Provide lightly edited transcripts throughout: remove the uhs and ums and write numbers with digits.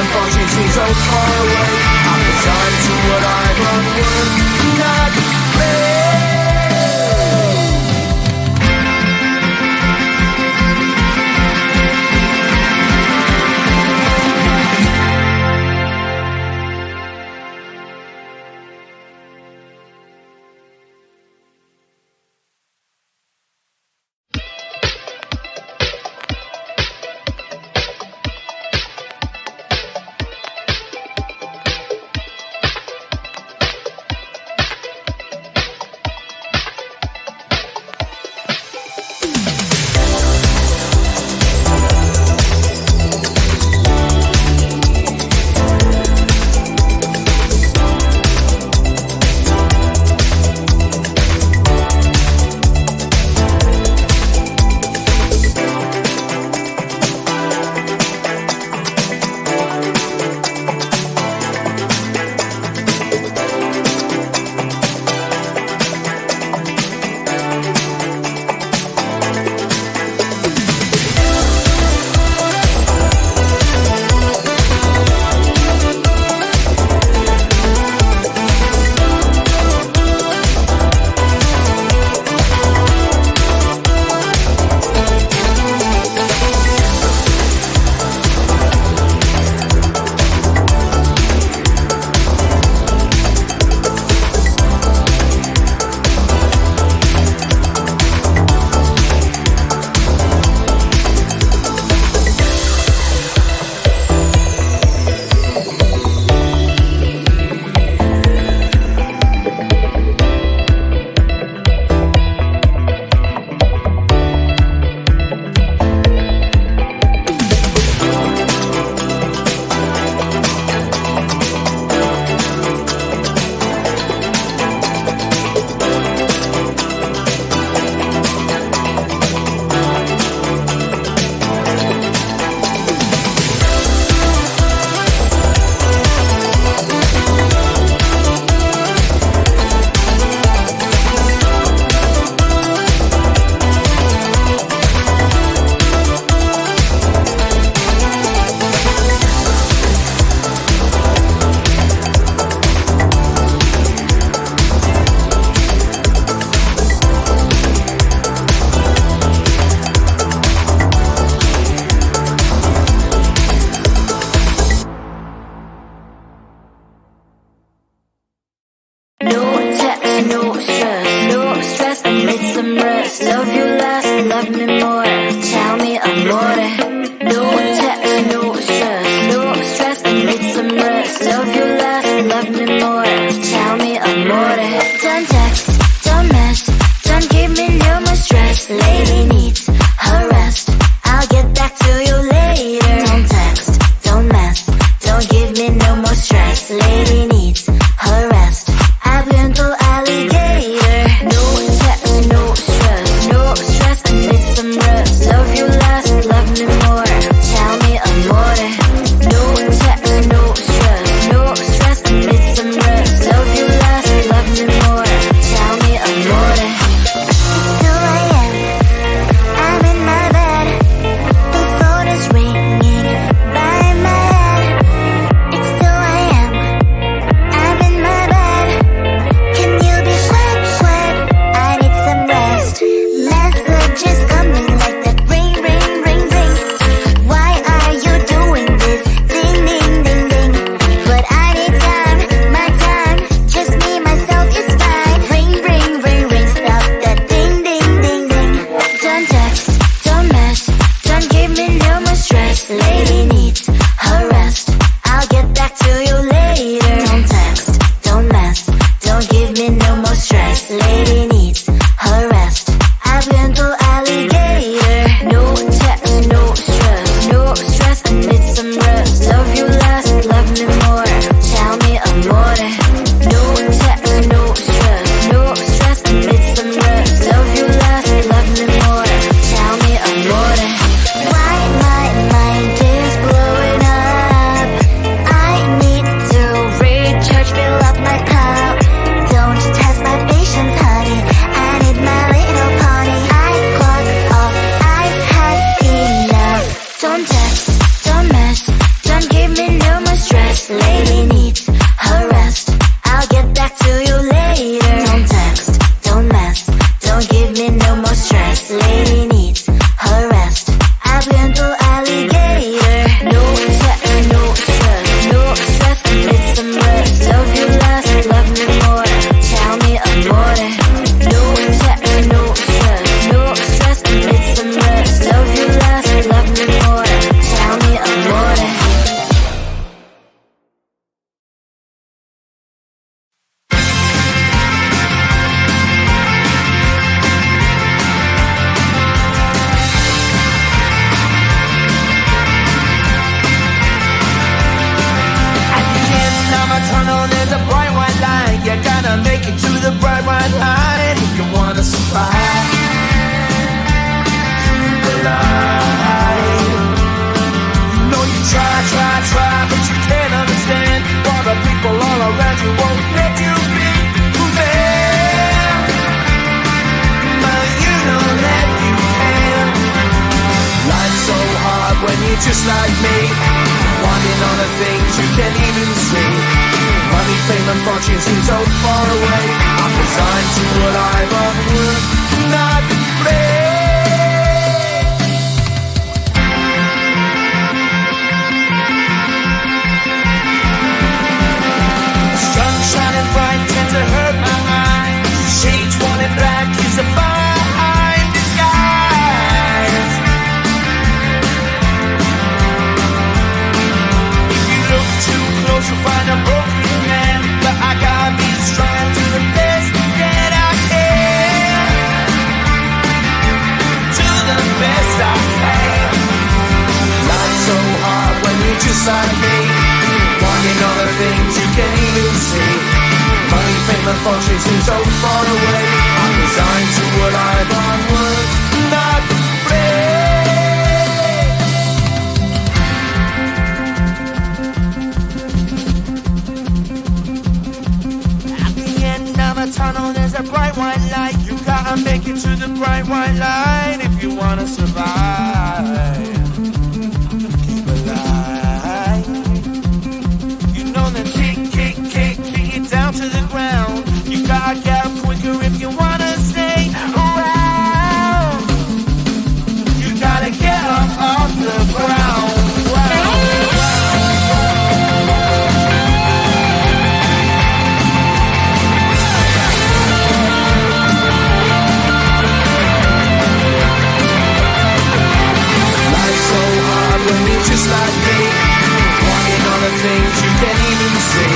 unfortunately seems so far away. I'm resigned to what I've unlearned, not ready. bright line if you wanna survive. The line. No, you try, but you can't understand why the people all around you won't let you be man. But you know that you can. Life's so hard when you're just like me, wanting all the things you can't even see. Money, fame and fortune seem so far away. I'm resigned to what I've unworked, not play. Sun shining bright tends to hurt my eyes. Shades worn in black is a fine disguise. If you look too close you'll find a broken man, but I gotta be strong to the best that I can. To the best I can. Life's so hard when you're just like me, wanting all the things you can't even see. Money, fame and fortune seem so far away. I'm resigned to what I've unworked, not at the end of a tunnel there's a bright white light. You gotta make it to the bright white light if you wanna survive. Keep alive. You know that kick it down to the ground. You gotta get up quicker if you wanna stay around. You gotta get up off the ground. Life's so hard when you're just like me, wanting all the things you can't even see.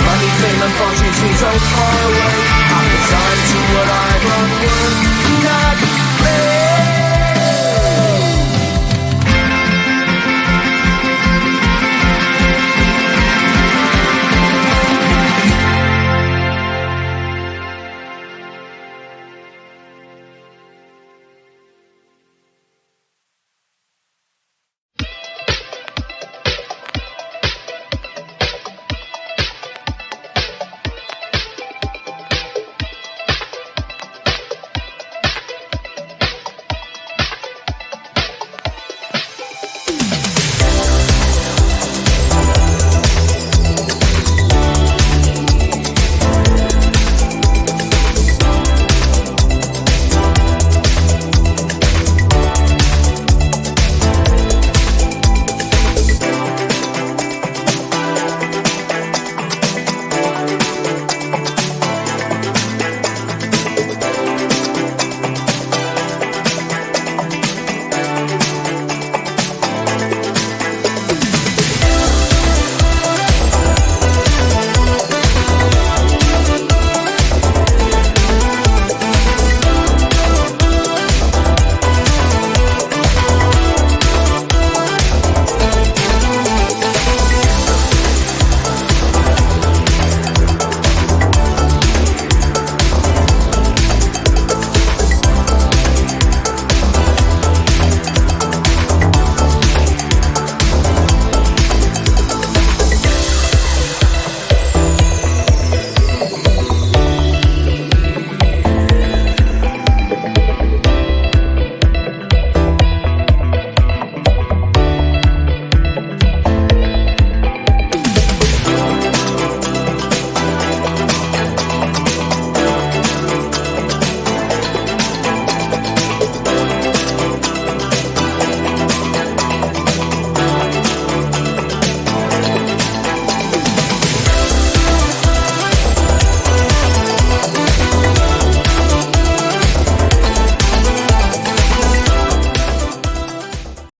Money, fame and fortune seem so far away. I'm resigned to what I've unworked.